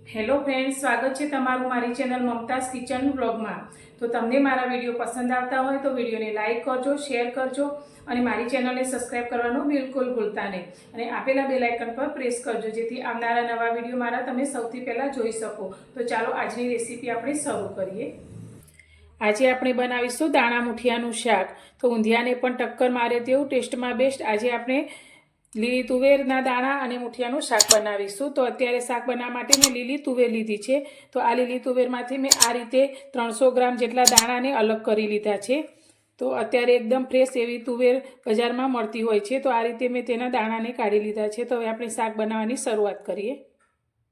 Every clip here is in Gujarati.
હેલો ફ્રેન્ડ્સ, સ્વાગત છે તમારું મારી ચેનલ મમતાઝ કિચન વ્લોગમાં। તો તમને મારા વિડીયો પસંદ આવતા હોય તો વિડીયોને લાઇક કરજો, શેર કરજો અને મારી ચેનલને સબસ્ક્રાઇબ કરવાનું બિલકુલ ભૂલતા નહીં અને આપેલા બેલ આઇકન પર પ્રેસ કરજો જેથી આવનારા નવા વિડીયો મારા તમે સૌથી પહેલાં જોઈ શકો। તો ચાલો આજની રેસીપી આપણે શરૂ કરીએ। આજે આપણે બનાવીશું દાણા મુઠિયાનું શાક। તો ઊંધિયાને પણ ટક્કર મારે તેવું ટેસ્ટમાં બેસ્ટ આજે આપણે લીલી તુવેરના દાણા અને મુઠિયાનું શાક બનાવીશું। તો અત્યારે શાક બનાવવા માટે મેં લીલી તુવેર લીધી છે। તો આ લીલી તુવેરમાંથી મેં આ રીતે 300 ગ્રામ જેટલા દાણાને અલગ કરી લીધા છે। તો અત્યારે એકદમ ફ્રેશ એવી તુવેર બજારમાં મળતી હોય છે। તો આ રીતે મેં તેના દાણાને કાઢી લીધા છે। તો હવે આપણે શાક બનાવવાની શરૂઆત કરીએ।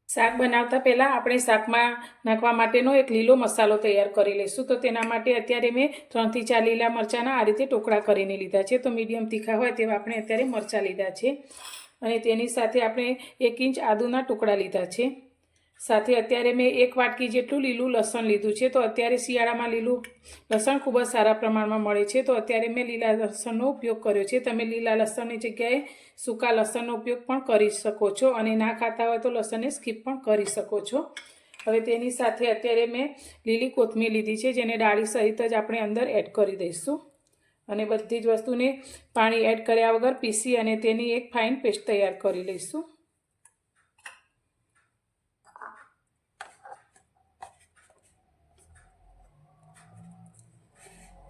શાક બનાવતા પહેલાં આપણે શાકમાં નાખવા માટેનો એક લીલો મસાલો તૈયાર કરી લઈશું। તો તેના માટે અત્યારે મેં 3 થી 4 લીલા મરચાંના આ રીતે ટુકડા કરીને લીધા છે। તો મીડિયમ તીખા હોય તેવા આપણે અત્યારે મરચાં લીધા છે અને તેની સાથે આપણે 1 ઇંચ આદુના ટુકડા લીધા છે। સાથે અત્યારે મેં 1 વાટકી જેટલું લીલું લસણ લીધું છે। તો અત્યારે શિયાળામાં લીલું લસણ ખૂબ જ સારા પ્રમાણમાં મળે છે। તો અત્યારે મેં લીલા લસણનો ઉપયોગ કર્યો છે। તમે લીલા લસણની જગ્યાએ સૂકા લસણનો ઉપયોગ પણ કરી શકો છો અને ના ખાતા હોય તો લસણને સ્કીપ પણ કરી શકો છો। હવે તેની સાથે અત્યારે મેં લીલી કોથમીર લીધી છે જેને ડાળી સહિત જ આપણે અંદર એડ કરી દઈશું અને બધી જ વસ્તુને પાણી એડ કર્યા વગર પીસી અને તેની એક ફાઇન પેસ્ટ તૈયાર કરી લઈશું।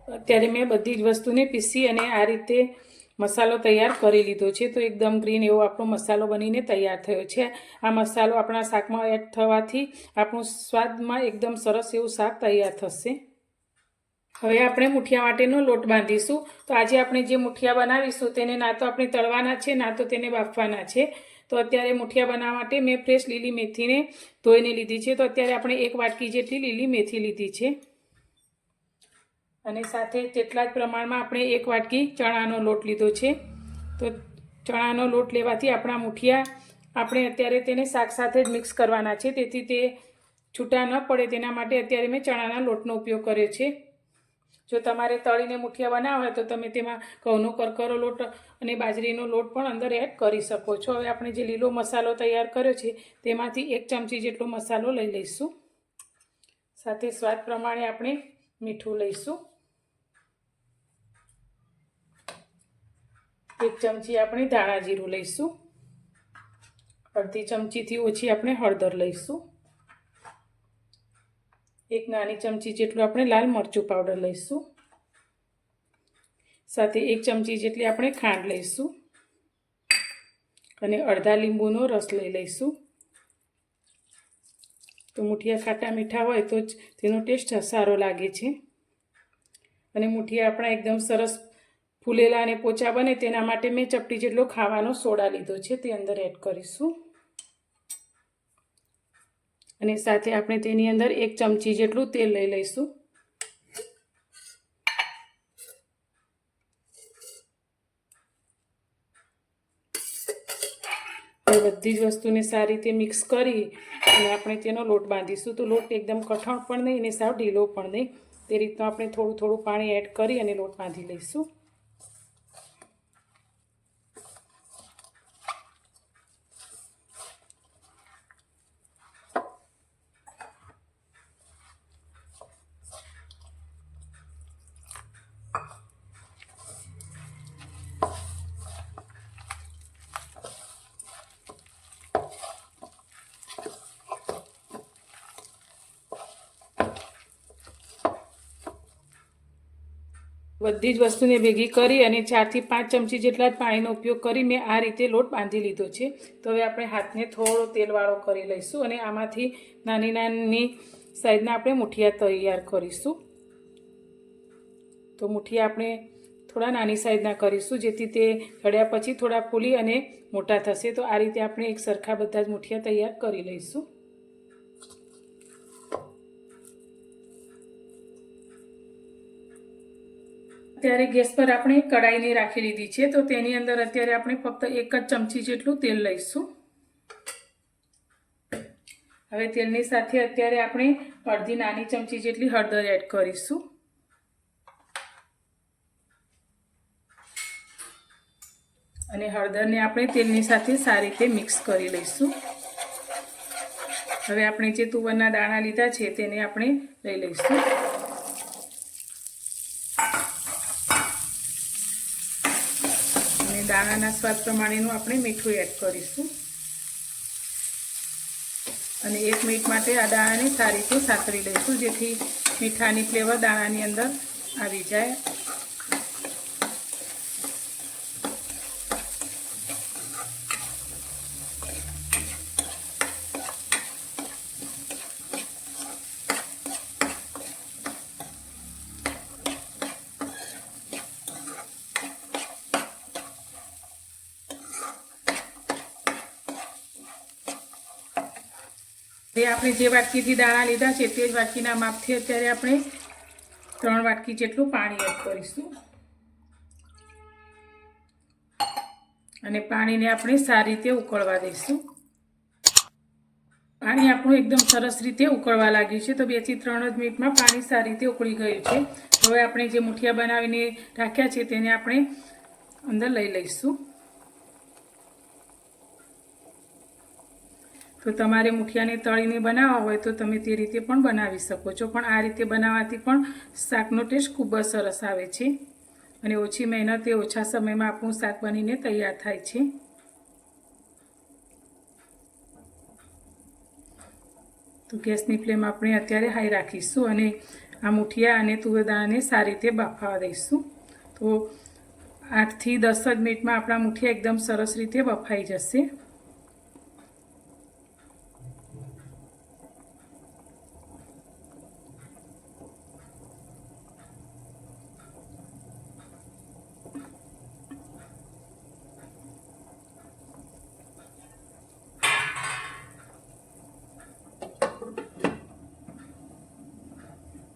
અત્યારે મેં બધી જ વસ્તુને પીસી અને આ રીતે મસાલો તૈયાર કરી લીધો છે। તો એકદમ ગ્રીન એવો આપણો મસાલો બનીને તૈયાર થયો છે। આ મસાલો આપણા શાકમાં એડ થવાથી આપણું સ્વાદમાં એકદમ સરસ એવું શાક તૈયાર થશે। હવે આપણે મુઠિયા માટેનો લોટ બાંધીશું। તો આજે આપણે જે મુઠિયા બનાવીશું તેને ના તો આપણે તળવાના છે ના તો તેને બાફવાના છે। તો અત્યારે મુઠિયા બનાવવા માટે મેં ફ્રેશ લીલી મેથીને ધોઈને લીધી છે। તો અત્યારે આપણે 1 વાટકી જેટલી લીલી મેથી લીધી છે અને સાથે તેટલા જ પ્રમાણમાં આપણે 1 વાટકી ચણાનો લોટ લીધો છે। તો ચણાનો લોટ લેવાથી આપણા મુઠિયા આપણે અત્યારે તેને શાક સાથે જ મિક્સ કરવાના છે તેથી તે છૂટા ન પડે તેના માટે અત્યારે મેં ચણાના લોટનો ઉપયોગ કર્યો છે। જો તમારે તળીને મુઠિયા બનાવવા હોય તો તમે તેમાં ઘઉંનો કરકરો લોટ અને બાજરીનો લોટ પણ અંદર એડ કરી શકો છો। હવે આપણે જે લીલો મસાલો તૈયાર કર્યો છે તેમાંથી 1 ચમચી જેટલો મસાલો લઈ લઈશું। સાથે સ્વાદ પ્રમાણે આપણે મીઠું લઈશું। 1 ચમચી આપણે ધાણા જીરું લઈશું। અડધી ચમચીથી ઓછી આપણે હળદર લઈશું। 1 નાની ચમચી જેટલું આપણે લાલ મરચું પાવડર લઈશું। સાથે 1 ચમચી જેટલી આપણે ખાંડ લઈશું અને અડધા લીંબુનો રસ લઈ લઈશું। તો મુઠિયા ખાટા મીઠા હોય તો જ તેનો ટેસ્ટ સારો લાગે છે અને મુઠિયા આપણા એકદમ સરસ ફૂલેલા અને પોચા બને તેના માટે મેં ચપટી જેટલો ખાવાનો સોડા લીધો છે તે અંદર એડ કરીશું અને સાથે આપણે તેની અંદર 1 ચમચી જેટલું તેલ લઈ લઈશું। હવે બધી જ વસ્તુને સારી રીતે મિક્સ કરી અને આપણે તેનો લોટ બાંધીશું। તો લોટ એકદમ કઠણ પણ નહીં અને સાવ ઢીલો પણ નહીં, તે રીતનું આપણે થોડું થોડું પાણી એડ કરી અને લોટ બાંધી લઈશું। બધી જ વસ્તુને ભેગી કરી અને 4 થી 5 ચમચી જેટલા જ પાણીનો ઉપયોગ કરી મેં આ રીતે લોટ બાંધી લીધો છે। તો હવે આપણે હાથને થોડો તેલવાળો કરી લઈશું અને આમાંથી નાની નાની સાઈઝના આપણે મુઠિયા તૈયાર કરીશું। તો મુઠિયા આપણે થોડા નાની સાઈઝના કરીશું જેથી તે તળ્યા પછી થોડા ફૂલી અને મોટા થશે। તો આ રીતે આપણે એક સરખા બધા જ મુઠિયા તૈયાર કરી લઈશું। અત્યારે ગેસ પર આપણે કઢાઈને રાખી લીધી છે। તો તેની અંદર અત્યારે આપણે ફક્ત 1 જ ચમચી જેટલું તેલ લઈશું। હવે તેલની સાથે અત્યારે આપણે અડધી નાની ચમચી જેટલી હળદર એડ કરીશું અને હળદરને આપણે તેલની સાથે સારી રીતે મિક્સ કરી લઈશું। હવે આપણે જે તુવરના દાણા લીધા છે તેને આપણે લઈ લઈશું અને દાણાના સ્વાદ પ્રમાણેનું આપણે મીઠું એડ કરીશું અને 1 મિનિટ માટે આ દાણાને સારી રીતે સાતળી લઈશું જેથી મીઠાની ફ્લેવર દાણાની અંદર આવી જાય આપણે જે વાટકીથી દાણા લીધા છે તે જ વાટકીના માપથી અત્યારે આપણે 3 વાટકી જેટલું પાણી એડ કરીશું અને પાણીને આપણે સારી રીતે ઉકળવા દઈશું પાણી આપણું એકદમ સરસ રીતે ઉકળવા લાગ્યું છે તો 2 થી 3 જ મિનિટમાં પાણી સારી રીતે ઉકળી ગયું છે હવે આપણે જે મુઠિયા બનાવીને રાખ્યા છે તેને આપણે અંદર લઈ લઈશું તો તમારે મુઠિયાને તળીને બનાવવા હોય તો તમે તે રીતે પણ બનાવી શકો છો પણ આ રીતે બનાવવાથી પણ શાકનો ટેસ્ટ ખૂબ જ સરસ આવે છે અને ઓછી મહેનતે ઓછા સમયમાં આપણું શાક બનીને તૈયાર થાય છે તો ગેસની ફ્લેમ આપણે અત્યારે હાઈ રાખીશું અને આ મુઠિયા અને તુવેર દાણાને સારી રીતે બાફવા દઈશું તો 8 થી 10 જ મિનિટમાં આપણા મુઠિયા એકદમ સરસ રીતે બફાઈ જશે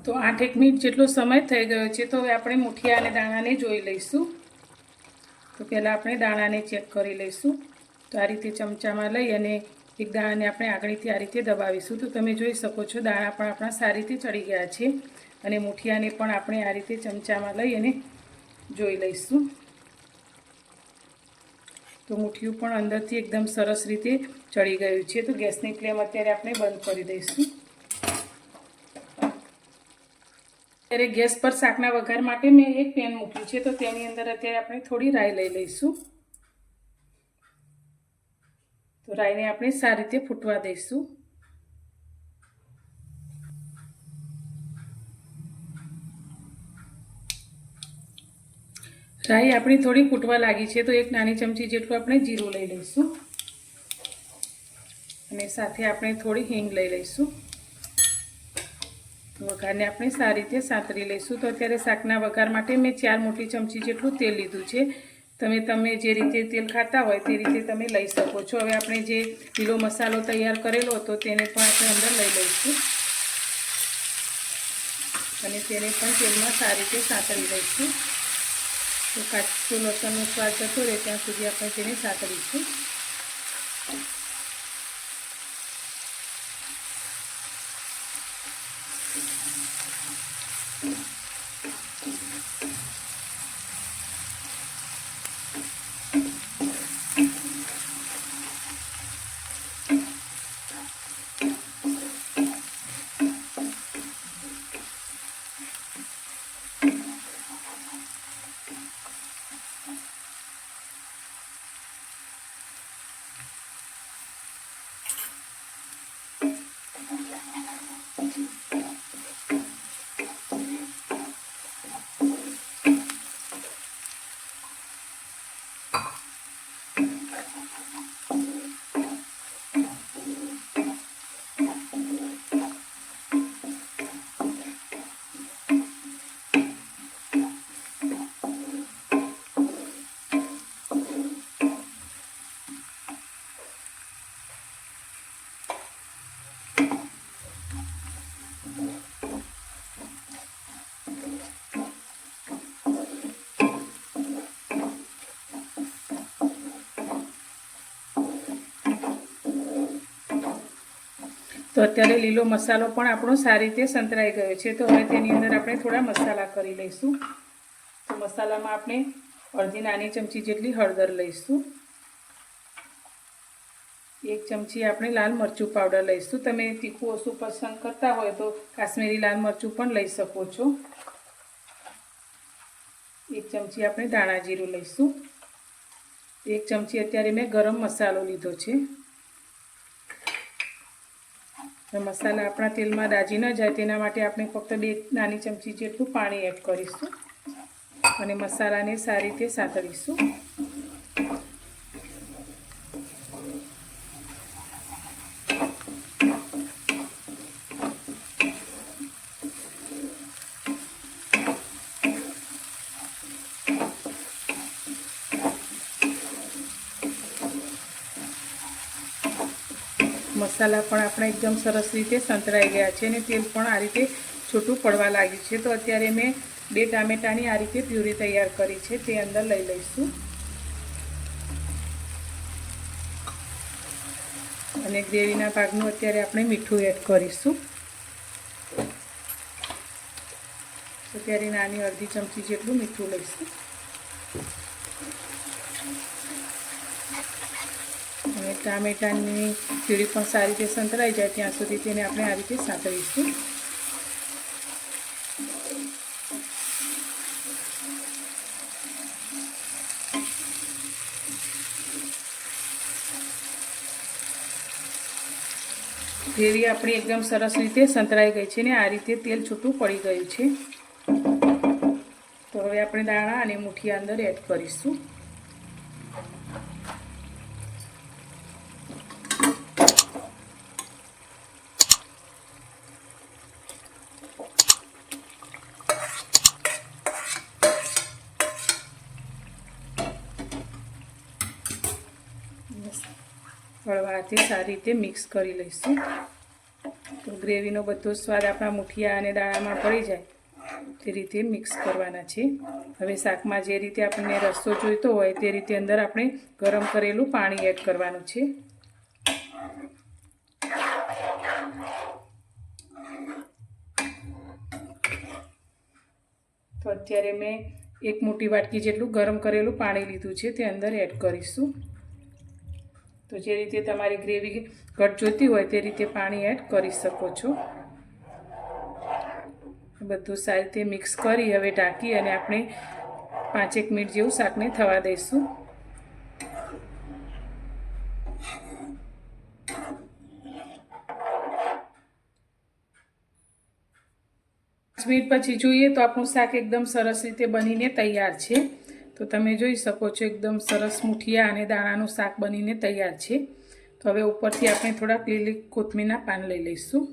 તો 8 મિનિટ જેટલો સમય થઈ ગયો છે તો હવે આપણે મુઠિયા અને દાણાને જોઈ લઈશું તો પહેલાં આપણે દાણાને ચેક કરી લઈશું તો આ રીતે ચમચામાં લઈ અને એક દાણાને આપણે આગળથી આ રીતે દબાવીશું તો તમે જોઈ શકો છો દાણા પણ આપણા સારી રીતે ચડી ગયા છે અને મુઠિયાને પણ આપણે આ રીતે ચમચામાં લઈ અને જોઈ લઈશું તો મુઠિયું પણ અંદરથી એકદમ સરસ રીતે ચડી ગયું છે તો ગેસની ફ્લેમ અત્યારે આપણે બંધ કરી દઈશું ત્યારે ગેસ પર શાકના વઘાર માટે મેં એક પેન મૂક્યું છે તો તેની અંદર અત્યારે આપણે થોડી રાઈ લઈ લઈશું તો રાઈને આપણે સારી રીતે ફૂટવા દઈશું રાઈ આપણી થોડી ફૂટવા લાગી છે તો 1 નાની ચમચી જેટલું આપણે જીરું લઈ લઈશું અને સાથે આપણે થોડી હિંગ લઈ લઈશું વઘારને આપણે સારી રીતે સાંતળી લઈશું તો અત્યારે શાકના વઘાર માટે મેં 4 મોટી ચમચી જેટલું તેલ લીધું છે તમે જે રીતે તેલ ખાતા હોય તે રીતે તમે લઈ શકો છો હવે આપણે જે લીલો મસાલો તૈયાર કરેલો હતો તેને પણ આપણે અંદર લઈ લઈશું અને તેને પણ તેલમાં સારી રીતે સાંતળી લઈશું તો કાચું લસણનો સ્વાદ જતો રહે ત્યાં સુધી આપણે તેને સાંતળીશું તો અત્યારે લીલો મસાલો પણ આપણો સારી રીતે સંતરાઈ ગયો છે તો હવે તેની અંદર આપણે થોડા મસાલા કરી લઈશું તો મસાલામાં આપણે અડધી નાની ચમચી જેટલી હળદર લઈશું 1 ચમચી આપણે લાલ મરચું પાવડર લઈશું. તમે તીખું ઓછું પસંદ કરતા હોય તો કાશ્મીરી લાલ મરચું પણ લઈ શકો છો. 1 ચમચી આપણે ધાણા જીરું લઈશું. 1 ચમચી અત્યારે મેં ગરમ મસાલો લીધો છે. મસાલા આપણા તેલમાં દાજી ન જાય તેના માટે આપણે ફક્ત 2 નાની ચમચી જેટલું પાણી એડ કરીશું અને મસાલાને સારી રીતે સાંતળીશું. મસાલા પણ આપણા એકદમ સરસ રીતે સંતળાઈ ગયા છે અને તેલ પણ આ રીતે છૂટું પડવા લાગ્યું છે. તો અત્યારે મેં 2 ટામેટાની આ રીતે પ્યુરી તૈયાર કરી છે, તે અંદર લઈ લઈશું અને ગ્રેવીના ભાગનું અત્યારે આપણે મીઠું એડ કરીશું. અત્યારે નાની અડધી ચમચી જેટલું મીઠું લઈશું અને ટામેટાની પ્યુરી પણ સારી રીતે સંતળાઈ જાય ત્યાં સુધી તેને આપણે આ રીતે સાંતળીશું. ગ્રેવી આપણી એકદમ સરસ રીતે સંતળાઈ ગઈ છે ને આ રીતે તેલ છૂટું પડી ગયું છે. તો હવે આપણે દાણા અને મુઠિયા અંદર એડ કરીશું. હળવાથી સારી રીતે મિક્સ કરી લઈશું. તો ગ્રેવીનો બધો સ્વાદ આપણા મુઠિયા અને દાણામાં પડી જાય તે રીતે મિક્સ કરવાના છે. હવે શાકમાં જે રીતે આપણને રસો જોઈતો હોય તે રીતે અંદર આપણે ગરમ કરેલું પાણી એડ કરવાનું છે. તો અત્યારે મેં 1 મોટી વાટકી જેટલું ગરમ કરેલું પાણી લીધું છે, તે અંદર એડ કરીશું. તો જે રીતે તમારી ગ્રેવી ઘટ જોઈતી હોય તે રીતે પાણી એડ કરી શકો છો. બધું સારી રીતે મિક્સ કરી હવે ઢાંકી અને આપણે 5-1 મિનિટ જેવું શાકને થવા દઈશું. 5 મિનિટ પછી જોઈએ તો આપણું શાક એકદમ સરસ રીતે બનીને તૈયાર છે. તો તમે જોઈ શકો છો એકદમ સરસ મુઠિયા અને દાણાનું શાક બનીને તૈયાર છે. તો હવે ઉપરથી આપણે થોડાક લીલી કોથમીરના પાન લઈ લઈશું.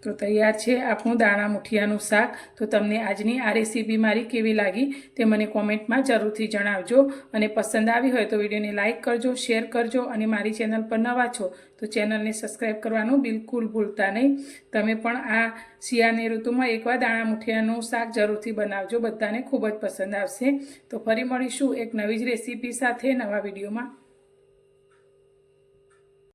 તો તૈયાર છે આપણું દાણા મુઠિયાનું શાક. તો તમને આજની આ રેસીપી મારી કેવી લાગી તે મને કોમેન્ટમાં જરૂરથી જણાવજો અને પસંદ આવી હોય તો વિડીયોને લાઇક કરજો, શેર કરજો અને મારી ચેનલ પર નવા છો તો ચેનલને સબસ્ક્રાઈબ કરવાનું બિલકુલ ભૂલતા નહીં. તમે પણ આ શિયાળાની ઋતુમાં એકવાર દાણા મુઠિયાનું શાક જરૂરથી બનાવજો, બધાને ખૂબ જ પસંદ આવશે. તો ફરી મળીશું એક નવી જ રેસીપી સાથે નવા વિડીયોમાં.